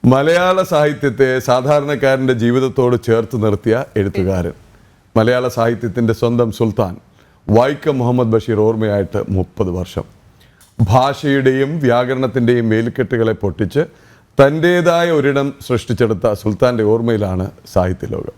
മലയാള സാഹിത്യത്തെ സാധാരണക്കാരൻ്റെ ജീവിതത്തോട് ചേർത്ത് നിർത്തിയ എഴുത്തുകാരൻ, മലയാള സാഹിത്യത്തിൻ്റെ സ്വന്തം സുൽത്താൻ വൈക്കം മുഹമ്മദ് ബഷീർ ഓർമ്മയായിട്ട് 30 വർഷം. ഭാഷയുടെയും വ്യാകരണത്തിൻ്റെയും വേലിക്കെട്ടുകളെ പൊട്ടിച്ച് തൻ്റേതായ ഒരിടം സൃഷ്ടിച്ചെടുത്ത സുൽത്താൻ്റെ ഓർമ്മയിലാണ് സാഹിത്യലോകം.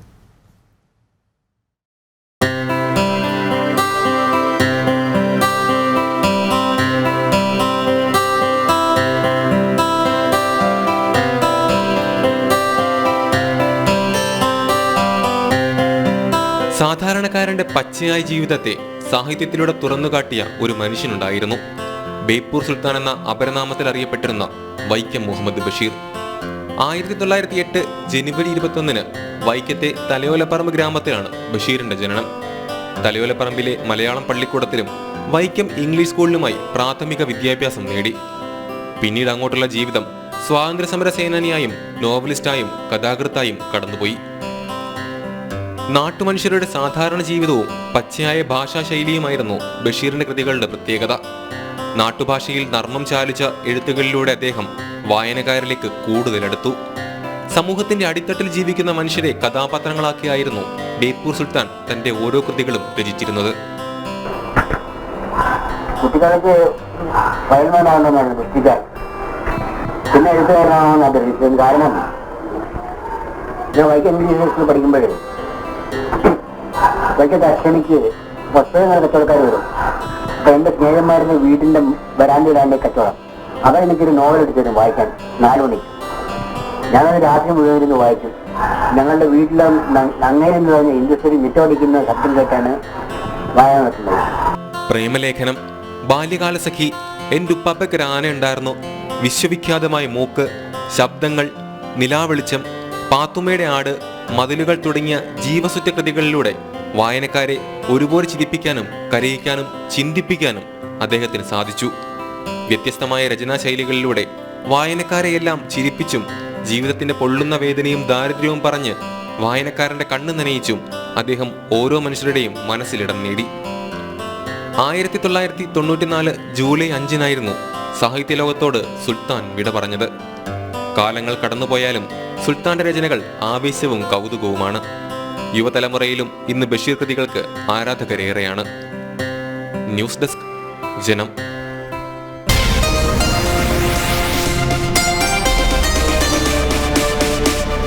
സാധാരണക്കാരന്റെ പച്ചയായ ജീവിതത്തെ സാഹിത്യത്തിലൂടെ തുറന്നുകാട്ടിയ ഒരു മനുഷ്യനുണ്ടായിരുന്നു. ബേപ്പൂർ സുൽത്താൻ എന്ന അപരനാമത്തിൽ അറിയപ്പെട്ടിരുന്ന വൈക്കം മുഹമ്മദ് ബഷീർ. 1908 ജനുവരി 21 വൈക്കത്തെ തലയോലപ്പറമ്പ് ഗ്രാമത്തിലാണ് ബഷീറിന്റെ ജനനം. തലയോലപ്പറമ്പിലെ മലയാളം പള്ളിക്കൂടത്തിലും വൈക്കം ഇംഗ്ലീഷ് സ്കൂളിലുമായി പ്രാഥമിക വിദ്യാഭ്യാസം നേടി. പിന്നീട് അങ്ങോട്ടുള്ള ജീവിതം സ്വാതന്ത്ര്യസമര സേനാനിയായും നോവലിസ്റ്റായും കഥാകൃത്തായും കടന്നുപോയി. നാട്ടുമനുഷ്യരുടെ സാധാരണ ജീവിതവും പച്ചയായ ഭാഷാശൈലിയുമായിരുന്നു ബഷീറിന്റെ കൃതികളുടെ പ്രത്യേകത. നാട്ടുഭാഷയിൽ നർമ്മം ചാലിച്ച എഴുത്തുകളിലൂടെ അദ്ദേഹം വായനക്കാരിലേക്ക് കൂടുതലെടുത്തു. സമൂഹത്തിന്റെ അടിത്തട്ടിൽ ജീവിക്കുന്ന മനുഷ്യരെ കഥാപാത്രങ്ങളാക്കിയായിരുന്നു ബേപ്പൂർ സുൽത്താൻ തന്റെ ഓരോ കൃതികളും രചിച്ചിരുന്നത്. കുട്ടികൾക്ക് പിന്നെ എഴുത്തുകാരനാണെന്ന് ആഗ്രഹിച്ചത്. കാരണം ഞാൻ വൈക്കം ഇംഗ്ലീഷ് പഠിക്കുമ്പോഴേ വൈക്കത്തെ അക്ഷണിക്ക് പുസ്തകങ്ങൾ കച്ചവടക്കാർ വരും. അപ്പൊ എന്റെ സ്നേഹന്മാരുടെ വീടിന്റെ വരാന്തയിലാണ്ട് കച്ചവടം. അതാ എനിക്കൊരു നോവൽ എടുത്തു തരും വായിക്കാൻ 4 മണിക്ക്. ഞാനത് രാത്രി മുഴുവൻ ഇരുന്ന് വായിക്കും. ഞങ്ങളുടെ വീട്ടിലെ അങ്ങനെ എന്ന് പറഞ്ഞ ഇൻഡസ്ട്രി മിറ്റോടിക്കുന്ന ശബ്ദം കേട്ടാണ് വായന നടത്തുന്നത്. പ്രേമലേഖനം, ബാല്യകാലസഖി, എൻ്റെ ഉപ്പാപ്പയ്ക്ക് ആന ഉണ്ടായിരുന്നു, വിശ്വവിഖ്യാതമായ മൂക്ക്, ശബ്ദങ്ങൾ, നിലാവെളിച്ചം, പാത്തുമ്മയുടെ ആട്, മതിലുകൾ തുടങ്ങിയ ജീവസുറ്റ കൃതികളിലൂടെ വായനക്കാരെ ഒരുപോലെ ചിരിപ്പിക്കാനും കരയിക്കാനും ചിന്തിപ്പിക്കാനും അദ്ദേഹത്തിന് സാധിച്ചു. വ്യത്യസ്തമായ രചനാശൈലികളിലൂടെ വായനക്കാരെയെല്ലാം ചിരിപ്പിച്ചും ജീവിതത്തിന്റെ പൊള്ളുന്ന വേദനയും ദാരിദ്ര്യവും പറഞ്ഞ് വായനക്കാരന്റെ കണ്ണ് നനയിച്ചും അദ്ദേഹം ഓരോ മനുഷ്യരുടെയും മനസ്സിലിടം നേടി. 1994 ജൂലൈ 5 സാഹിത്യലോകത്തോട് സുൽത്താൻ വിട പറഞ്ഞത്. കാലങ്ങൾ കടന്നുപോയാലും സുൽത്താന്റെ രചനകൾ ആവേശവും കൗതുകവുമാണ്. യുവതലമുറയിലും ഇന്ന് ബഷീർ കൃതികൾക്ക് ആരാധകരേറെയാണ്. ന്യൂസ് ഡെസ്ക്, ജനം.